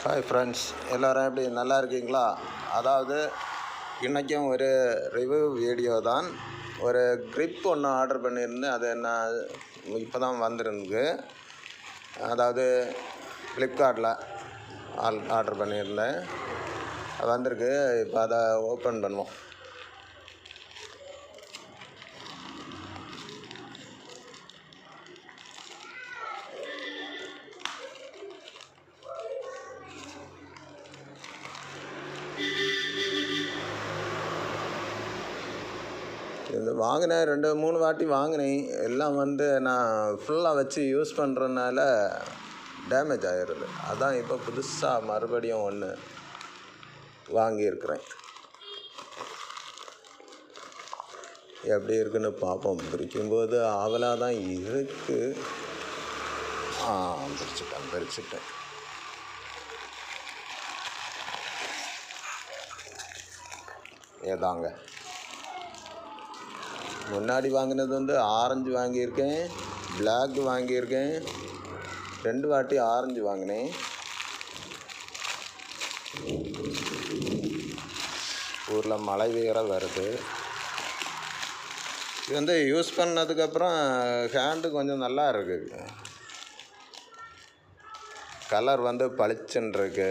Hi friends, எல்லோரும் எப்படி நல்லா இருக்கீங்களா? அதாவது இன்றைக்கும் ஒரு ரிவ்யூ வீடியோ தான். ஒரு க்ரிப் ஒன்று ஆர்டர் பண்ணியிருந்தேன். அது என்ன இப்போ தான் வந்துருந்து. அதாவது ஃப்ளிப்கார்ட்டில் ஆர்டர் பண்ணியிருந்தேன். வந்திருக்கு. இப்போ அதை ஓப்பன் பண்ணுவோம். இது வாங்கினேன், 2-3 வாட்டி வாங்கினேன். எல்லாம் நான் ஃபுல்லாக வச்சு யூஸ் பண்ணுறதுனால டேமேஜ் ஆகிடுது. அதான் இப்போ புதுசாக மறுபடியும் ஒன்று வாங்கியிருக்கிறேன். எப்படி இருக்குன்னு பார்ப்போம். பிரிக்கும்போது ஆவலாக தான் இருக்குது. பிரிச்சுட்டேன். ஏதாங்க முன்னாடி வாங்கினது ஆரஞ்சு வாங்கியிருக்கேன், பிளாக் வாங்கியிருக்கேன். 2 வாட்டி ஆரஞ்சு வாங்கினேன். ஊரில் மழை வேற வருது. இது யூஸ் பண்ணதுக்கப்புறம் ஹேண்டு கொஞ்சம் நல்லா இருக்குது. கலர் பளிச்சுன்னு இருக்கு.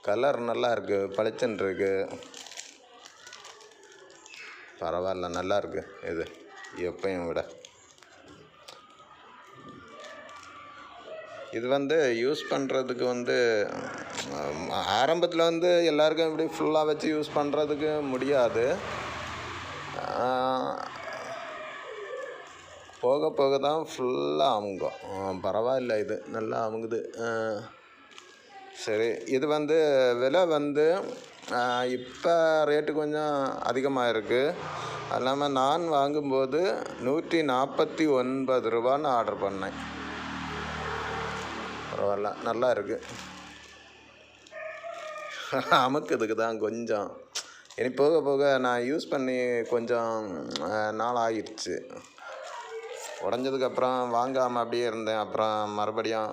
கலர் நல்லா இருக்குது, பளிச்சுன்னு இருக்கு. பரவாயில்ல, நல்லா இருக்கு. இது எப்பையும் விட இது யூஸ் பண்ணுறதுக்கு ஆரம்பத்தில் எல்லாருக்கும் இப்படி ஃபுல்லாக வச்சு யூஸ் பண்ணுறதுக்கு முடியாது. போக போக தான் ஃபுல்லாக அமுங்கும். பரவாயில்ல, இது நல்லா அமுங்குது. சரி, இது விலை இப்போ ரேட்டு கொஞ்சம் அதிகமாக இருக்குது. அது இல்லாமல் நான் வாங்கும்போது 149 ரூபான்னு ஆர்டர் பண்ணேன். பரவாயில்ல, நல்லா இருக்குது. அமுக்குதுக்கு தான் கொஞ்சம். இனி போக போக நான் யூஸ் பண்ணி கொஞ்சம் நாள் ஆகிடுச்சு. உடஞ்சதுக்கப்புறம் வாங்காமல் அப்படியே இருந்தேன். அப்புறம் மறுபடியும்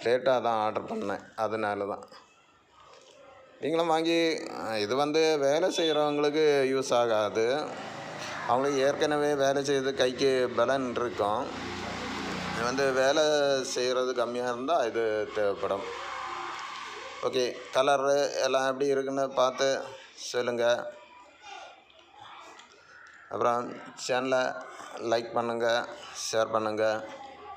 லேட்டாக தான் ஆர்டர் பண்ணேன். அதனால தான். நீங்களும் வாங்கி இது வேலை செய்கிறவங்களுக்கு யூஸ் ஆகாது. அவங்களுக்கு ஏற்கனவே வேலை செய்து கைக்கு பலன் இருக்கும். இது வேலை செய்கிறது கம்மியாக இருந்தால் இது தேவைப்படும். ஓகே, கலரு எல்லாம் எப்படி இருக்குன்னு பார்த்து சொல்லுங்கள். அப்புறம் சேனலை லைக் பண்ணுங்கள், ஷேர் பண்ணுங்கள்.